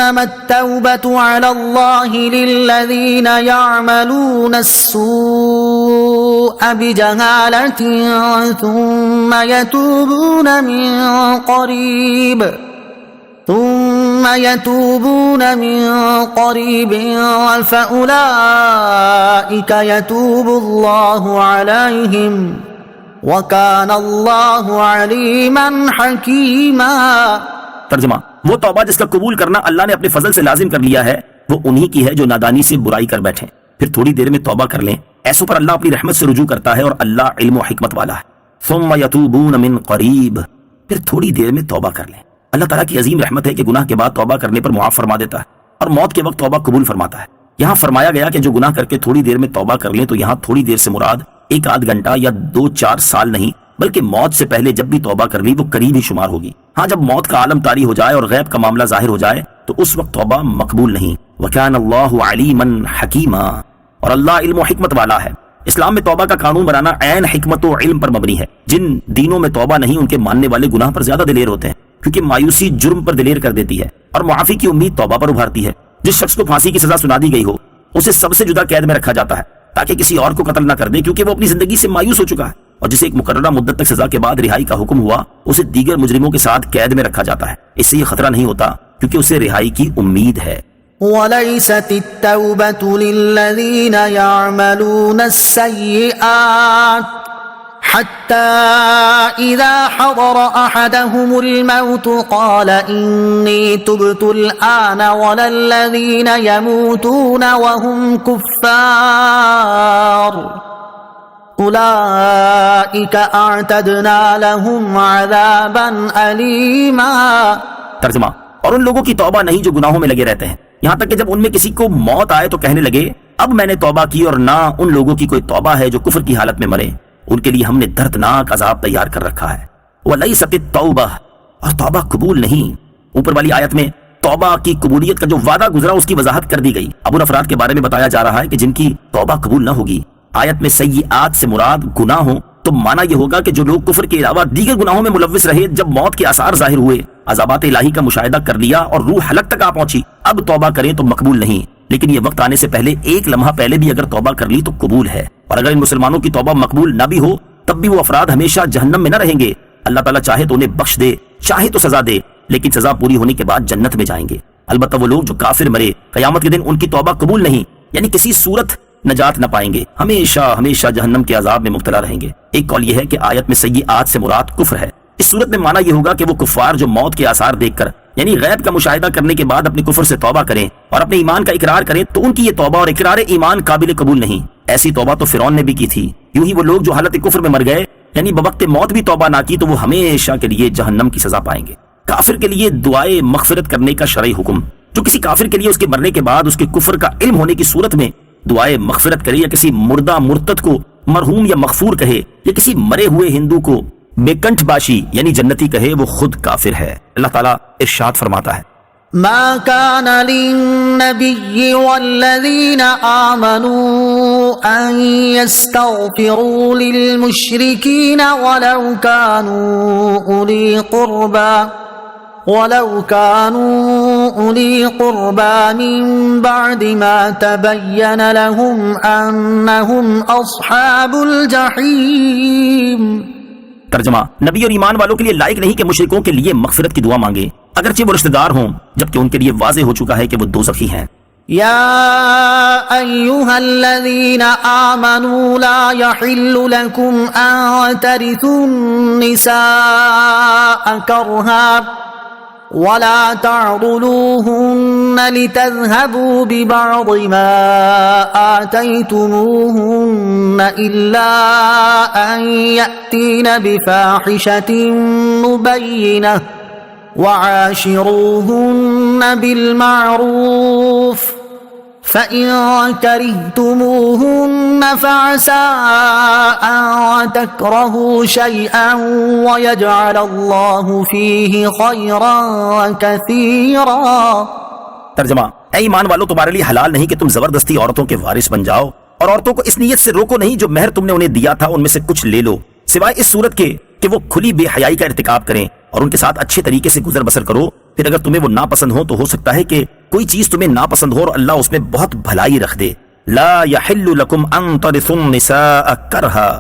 إنما التوبة على الله للذين يعملون السوء بجهالة ثم يتوبون من قريب فأولئك يتوب الله عليهم وكان الله عليما حكيما۔ ترجمہ، وہ توبہ جس کا قبول کرنا اللہ نے اپنے فضل سے لازم کر لیا ہے وہ انہی کی ہے جو نادانی سے برائی کر بیٹھیں پھر تھوڑی دیر میں توبہ کر لیں، ایسوں پر اللہ اپنی رحمت سے رجوع کرتا ہے اور اللہ علم و حکمت والا ہے۔ ثم یتوبون من قریب، پھر تھوڑی دیر میں توبہ کر لیں۔ اللہ تعالیٰ کی عظیم رحمت ہے کہ گناہ کے بعد توبہ کرنے پر معاف فرما دیتا ہے اور موت کے وقت توبہ قبول فرماتا ہے۔ یہاں فرمایا گیا کہ جو گناہ کر کے تھوڑی دیر میں توبہ کر لیں، تو یہاں تھوڑی دیر سے مراد 1-8 گھنٹہ یا 2-4 سال نہیں، بلکہ موت سے پہلے جب بھی توبہ کر لی وہ قریب ہی شمار ہوگی۔ ہاں، جب موت کا عالم طاری ہو جائے اور غیب کا معاملہ ظاہر ہو جائے تو اس وقت توبہ مقبول نہیں۔ وَكَانَ اللَّهُ عَلِيمًا حَكِيمًا، اور اللہ علم و حکمت والا ہے۔ اسلام میں توبہ کا قانون بنانا عین حکمت و علم پر مبنی ہے۔ جن دینوں میں توبہ نہیں ان کے ماننے والے گناہ پر زیادہ دلیر ہوتے ہیں، کیونکہ مایوسی جرم پر دلیر کر دیتی ہے اور معافی کی امید توبہ پر ابھارتی ہے۔ جس شخص کو پھانسی کی سزا سنا دی گئی ہو اسے سب سے جدا قید میں رکھا جاتا ہے تاکہ کسی اور کو قتل نہ کر دے، کیونکہ وہ اپنی زندگی سے مایوس ہو چکا ہے، اور جسے ایک مقررہ مدت تک سزا کے بعد رہائی کا حکم ہوا اسے دیگر مجرموں کے ساتھ قید میں رکھا جاتا ہے۔ اس سے یہ خطرہ نہیں ہوتا کیونکہ اسے رہائی کی امید ہے۔ وَلَيْسَتِ التَّوْبَةُ لِلَّذِينَ يَعْمَلُونَ السَّيِّئَاتِ حَتَّى إِذَا حَضَرَ أَحَدَهُمُ الْمَوْتُ قَالَ إِنِّي تُبْتُ الْآنَ وَلَا الَّذِينَ يَمُوتُونَ وَهُمْ كُفَّارٌ أُولَئِكَ أَعْتَدْنَا لَهُمْ عَذَابًا أَلِيمًا۔ ترجمہ، اور ان لوگوں کی توبہ نہیں جو گناہوں میں لگے رہتے ہیں، یہاں تک کہ جب ان میں کسی کو موت آئے تو کہنے لگے اب میں نے توبہ کی، اور نہ ان لوگوں کی کوئی توبہ ہے جو کفر کی حالت میں مرے، ان کے لیے ہم نے دردناک عذاب تیار کر رکھا ہے۔ وَلَيْسَتِ التَّوْبَةُ، اور توبہ قبول نہیں۔ اوپر والی آیت میں توبہ کی قبولیت کا جو وعدہ گزرا اس کی وضاحت کر دی گئی۔ اب ان افراد کے بارے میں بتایا جا رہا ہے کہ جن کی توبہ قبول نہ ہوگی۔ آیت میں سیئات سے مراد گناہ ہوں تو معنی یہ ہوگا کہ جو لوگ کفر کے علاوہ دیگر گناہوں میں ملوث رہے، جب موت کے آثار ظاہر ہوئے، عذابات الہی کا مشاہدہ کر لیا اور روح حلق تک آ پہنچی، اب توبہ کریں تو مقبول نہیں، لیکن یہ وقت آنے سے پہلے ایک لمحہ پہلے بھی اگر توبہ کر لی تو قبول ہے۔ اور اگر ان مسلمانوں کی توبہ مقبول نہ بھی ہو تب بھی وہ افراد ہمیشہ جہنم میں نہ رہیں گے۔ اللہ تعالیٰ چاہے تو انہیں بخش دے، چاہے تو سزا دے، لیکن سزا پوری ہونے کے بعد جنت میں جائیں گے۔ البتہ وہ لوگ جو کافر مرے، قیامت کے دن ان کی توبہ قبول نہیں، یعنی کسی صورت نجات نہ پائیں گے، ہمیشہ ہمیشہ جہنم کے عذاب میں مبتلا رہیں گے۔ ایک قول یہ ہے کہ آیت میں سیئات سے مراد کفر ہے۔ اس صورت میں معنی یہ ہوگا کہ وہ کفار جو موت کے آثار دیکھ کر، یعنی غیب کا مشاہدہ کرنے کے بعد اپنے کفر سے توبہ کریں اور اپنے ایمان کا اقرار کریں، تو ان کی یہ توبہ اور اقرار ایمان قابل قبول نہیں۔ ایسی توبہ تو فرعون نے بھی کی تھی۔ یوں ہی وہ لوگ جو حالت کفر میں مر گئے، یعنی بوقت موت بھی توبہ نہ کی، تو وہ ہمیشہ کے لیے جہنم کی سزا پائیں گے۔ کافر کے لیے دعائے مغفرت کرنے کا شرعی حکم، جو کسی کافر کے لیے اس کے مرنے کے بعد اس کے کفر کا علم ہونے کی صورت میں دعائے مغفرت کرے، یا کسی مردہ مرتد کو مرحوم یا مغفور کہے، یا کسی مرے ہوئے ہندو کو بیکنٹھ باشی یعنی جنتی کہے، وہ خود کافر ہے۔ اللہ تعالیٰ ارشاد فرماتا ہے ما كان للنبي والذين آمنوا أن يستغفروا للمشركين ولو كانوا أولي قربى من بعد ما تبين لهم أنهم أصحاب الجحيم۔ ترجمہ، نبی اور ایمان والوں کے لیے لائق نہیں کہ مشرکوں کے لیے مغفرت کی دعا مانگے اگرچہ وہ رشتہ دار ہوں، جبکہ ان کے لیے واضح ہو چکا ہے کہ وہ دوزخی ہیں۔ یا ایھا الذین آمنوا لا یحل لکم ان ترثوا النساء کرہا ولا تعضلوهن لتذهبوا ببعض ما آتيتموهن إلا أن يأتين بفاحشة مبينة وعاشروهن بالمعروف فإن كرهتموهن فعسى أن تكرهوا شيئا ويجعل الله فيه خيرا كثيرا۔ ترجمہ، اے ایمان والو، تمہارے لیے حلال نہیں کہ تم زبردستی عورتوں کے وارث بن جاؤ، اور عورتوں کو اس نیت سے روکو نہیں جو مہر تم نے انہیں دیا تھا ان میں سے کچھ لے لو، سوائے اس صورت کے کہ وہ کھلی بے حیائی کا ارتکاب کریں اور ان کے ساتھ اچھے طریقے سے گزر بسر کرو. پھر اگر تمہیں وہ ناپسند ہو تو ہو سکتا ہے کہ کوئی چیز تمہیں ناپسند ہو اور اللہ اس میں بہت بھلائی رکھ دے. لا يحل لكم ان ترثوا النساء کرہا.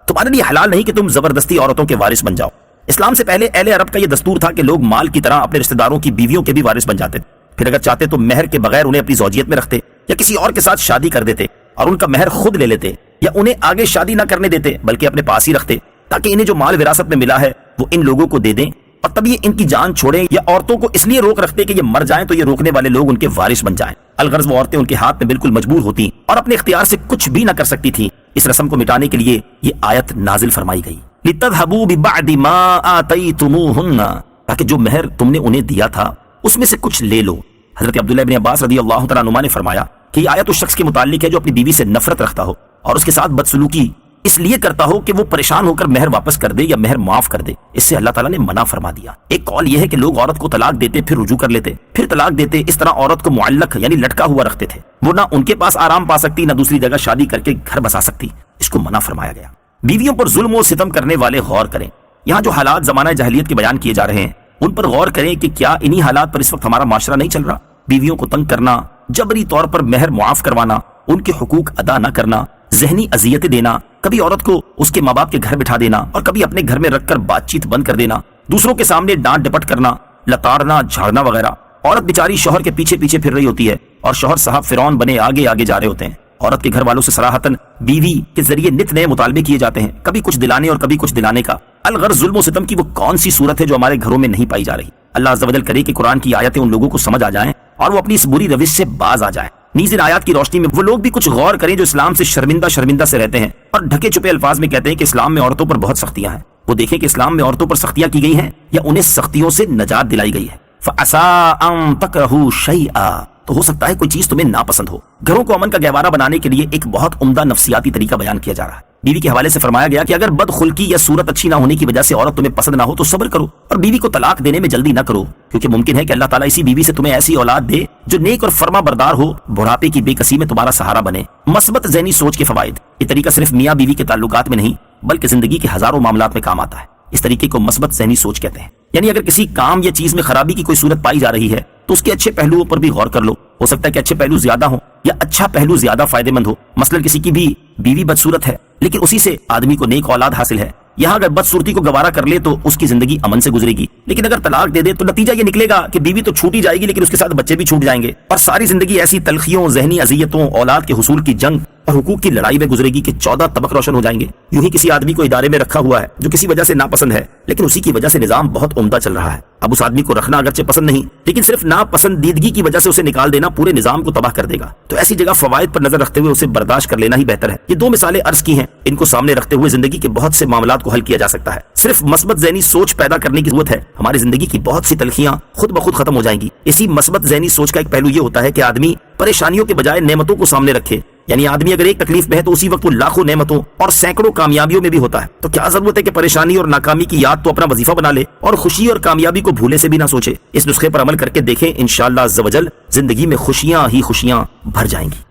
تمہارے لیے حلال نہیں کہ تم زبردستی عورتوں کے وارث بن جاؤ. اسلام سے پہلے اہل عرب کا یہ دستور تھا کہ لوگ مال کی طرح اپنے رشتہ داروں کی بیویوں کے بھی وارث بن جاتے. پھر اگر چاہتے تو مہر کے بغیر انہیں اپنی زوجیت میں رکھتے یا کسی اور کے ساتھ شادی کر دیتے اور ان کا مہر خود لے لیتے, یا انہیں آگے شادی نہ کرنے دیتے بلکہ اپنے پاس ہی رکھتے تاکہ انہیں جو مال وراثت میں ملا ہے وہ ان لوگوں کو دے دیں, اور تب یہ ان کی جان چھوڑیں, یا عورتوں کو اس لیے روک رکھتے کہ یہ مر جائیں تو یہ روکنے والے لوگ ان کے وارث بن جائیں. الغرض وہ عورتیں ان کے ہاتھ میں بالکل مجبور ہوتی اور اپنے اختیار سے کچھ بھی نہ کر سکتی تھی. اس رسم کو مٹانے کے لیے یہ آیت نازل فرمائی گئی. لِتَذْهَبُوا بِبَعْدِ مَا آتَيْتُمُوهُنَّ, تاکہ جو مہر تم نے انہیں دیا تھا اس میں سے کچھ لے لو. حضرت عبداللہ ابن عباس رضی اللہ تعالیٰ عنہما نے فرمایا کہ یہ آیت اس شخص کے متعلق ہے جو اپنی بیوی سے نفرت رکھتا ہو اور اس کے ساتھ بدسلوکی اس لیے کرتا ہو کہ وہ پریشان ہو کر مہر واپس کر دے یا مہر معاف کر دے. اس سے اللہ تعالیٰ نے منع فرما دیا. ایک قول یہ ہے کہ لوگ عورت کو طلاق دیتے پھر رجوع کر لیتے پھر طلاق دیتے, اس طرح عورت کو معلق یعنی لٹکا ہوا رکھتے تھے. وہ نہ ان کے پاس آرام پا سکتی نہ دوسری جگہ شادی کر کے گھر بسا سکتی. اس کو منع فرمایا گیا. بیویوں پر ظلم و ستم کرنے والے غور کریں. یہاں جو حالات زمانہ جاہلیت کے بیان کیے جا رہے ہیں ان پر غور کریں کہ کیا انہی حالات پر اس وقت ہمارا معاشرہ نہیں چل رہا. بیویوں کو تنگ کرنا, جبری طور پر مہر معاف کروانا, ان کے حقوق ادا نہ کرنا, ذہنی اذیتیں دینا, کبھی عورت کو اس کے ماں باپ کے گھر بٹھا دینا اور کبھی اپنے گھر میں رکھ کر بات چیت بند کر دینا, دوسروں کے سامنے ڈانٹ ڈپٹ کرنا, لتاڑنا, جھاڑنا وغیرہ. عورت بیچاری شوہر کے پیچھے پیچھے پھر رہی ہوتی ہے اور شوہر صاحب فرعون بنے آگے آگے جا رہے ہوتے ہیں. عورت کے گھر والوں سے صراحتاً بیوی کے ذریعے نت نئے مطالبے کیے جاتے ہیں, کبھی کچھ دلانے اور کبھی کچھ دلانے کا. الغرض ظلم و ستم کی وہ کون سی صورت ہے جو ہمارے گھروں میں نہیں پائی جا رہی. اللہ عز و جل کرے کہ قرآن کی آیتیں ان لوگوں کو سمجھ آ جائیں اور وہ اپنی اس بری روش سے باز آ جائیں. نیز ان آیات کی روشنی میں وہ لوگ بھی کچھ غور کریں جو اسلام سے شرمندہ سے رہتے ہیں اور ڈھکے چھپے الفاظ میں کہتے ہیں کہ اسلام میں عورتوں پر بہت سختیاں ہیں. وہ دیکھیں کہ اسلام میں عورتوں پر سختیاں کی گئی ہیں یا انہیں سختیوں سے نجات دلائی گئی ہے. فَعَسَىٰ أَن تَكْرَهُوا شَيْئًا, تو ہو سکتا ہے کوئی چیز تمہیں ناپسند ہو. گھروں کو امن کا گہوارہ بنانے کے لیے ایک بہت عمدہ نفسیاتی طریقہ بیان کیا جا رہا ہے. بیوی کے حوالے سے فرمایا گیا کہ اگر بد خلقی یا صورت اچھی نہ ہونے کی وجہ سے عورت تمہیں پسند نہ ہو تو صبر کرو اور بیوی کو طلاق دینے میں جلدی نہ کرو, کیونکہ ممکن ہے کہ اللہ تعالیٰ اسی بیوی سے تمہیں ایسی اولاد دے جو نیک اور فرما بردار ہو, بڑھاپے کی بے کسی میں تمہارا سہارا بنے. مثبت ذہنی سوچ کے فوائد. یہ طریقہ صرف میاں بیوی کے تعلقات میں نہیں بلکہ زندگی کے ہزاروں معاملات میں کام آتا ہے. اس طریقے کو مثبت ذہنی سوچ کہتے ہیں. یعنی اگر کسی کام یا چیز میں خرابی کی کوئی صورت پائی جا رہی ہے تو اس کے اچھے پہلوؤں پر بھی غور کر لو. ہو سکتا ہے کہ اچھے پہلو زیادہ ہوں یا اچھا پہلو زیادہ فائدہ مند ہو. مثلا کسی کی بھی بیوی بدصورت ہے لیکن اسی سے آدمی کو نیک اولاد حاصل ہے. یہاں اگر بدصورتی کو گوارا کر لے تو اس کی زندگی امن سے گزرے گی, لیکن اگر طلاق دے دے تو نتیجہ یہ نکلے گا کہ بیوی تو چھوٹی جائے گی لیکن اس کے ساتھ بچے بھی چھوٹ جائیں گے اور ساری زندگی ایسی تلخیوں, ذہنی اذیتوں, اولاد کے حصول کی جنگ اور حقوق کی لڑائی میں گزرے گی کہ 14 طبق روشن ہو جائیں گے. یوں ہی کسی آدمی کو ادارے میں رکھا ہوا ہے جو کسی وجہ سے ناپسند ہے لیکن اسی کی وجہ سے نظام بہت عمدہ چل رہا ہے. اب اس آدمی کو رکھنا اگرچہ پسند نہیں لیکن صرف ناپسندیدگی کی وجہ سے اسے نکال دینا پورے نظام کو تباہ کر دے گا. تو ایسی جگہ فوائد پر نظر رکھتے ہوئے اسے برداشت کر لینا ہی بہتر ہے. یہ 2 مثالیں عرض کی ہیں, ان کو سامنے رکھتے ہوئے زندگی کے بہت سے معاملات کو حل کیا جا سکتا ہے. صرف مثبت ذہنی سوچ پیدا کرنے کی ضرورت ہے. ہماری زندگی کی بہت سی تلخیاں خود بخود ختم ہو جائیں گی. اسی مثبت ذہنی سوچ کا ایک پہلو یہ ہوتا ہے کہ آدمی پریشانیوں کے بجائے نعمتوں کو سامنے رکھے. یعنی آدمی اگر ایک تکلیف میں ہے تو اسی وقت وہ لاکھوں نعمتوں اور سینکڑوں کامیابیوں میں بھی ہوتا ہے. تو کیا ضرورت ہے کہ پریشانی اور ناکامی کی یاد تو اپنا وظیفہ بنا لے اور خوشی اور کامیابی کو بھولے سے بھی نہ سوچے. اس نسخے پر عمل کر کے دیکھیں, انشاءاللہ عز و جل زندگی میں خوشیاں ہی خوشیاں بھر جائیں گی.